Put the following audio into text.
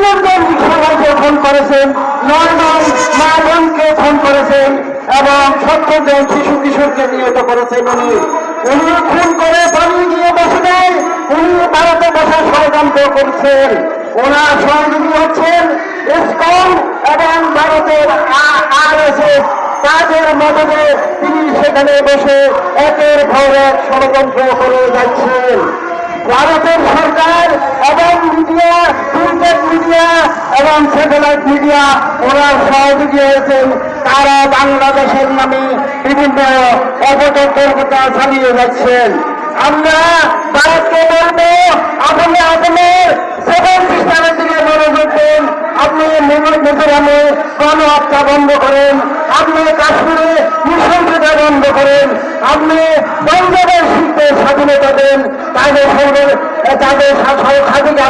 জন সবাইকে ফোন করেছেন, 9 জন মা বোনকে ফোন করেছেন এবং 70 জন শিশু কিশোরকে নিহত করেছেন। উনি খুন করে পালিয়ে গিয়ে বসে দেয়, উনি ভারতে বসার ষড়যন্ত্র করছেন। ওনার সহযোগী হচ্ছেন ইসকন এবং ভারতের RSS। তাদের মদতে তিনি সেখানে বসে একের পর এক ষড়যন্ত্র করে যাচ্ছেন। ভারতের সরকার এবং মিডিয়া, প্রিন্টেড মিডিয়া এবং স্যাটেলাইট মিডিয়া ওনার সহযোগী হয়েছেন। তারা বাংলাদেশের নামে বিভিন্ন অপতৎপরতা চালিয়ে যাচ্ছেন। আমরা ভারতকে বলবো, আপনি আপনার সেভেন সিস্টারের দিকে মনোযোগ দেন। আপনি মিজোরামে গণহত্যা বন্ধ করেন, আপনি কাশ্মীরে নৃশংসতা বন্ধ করেন, আপনি বাংলাদেশ শিল্পের স্বাধীনতা দেন, তাদের খাদিকা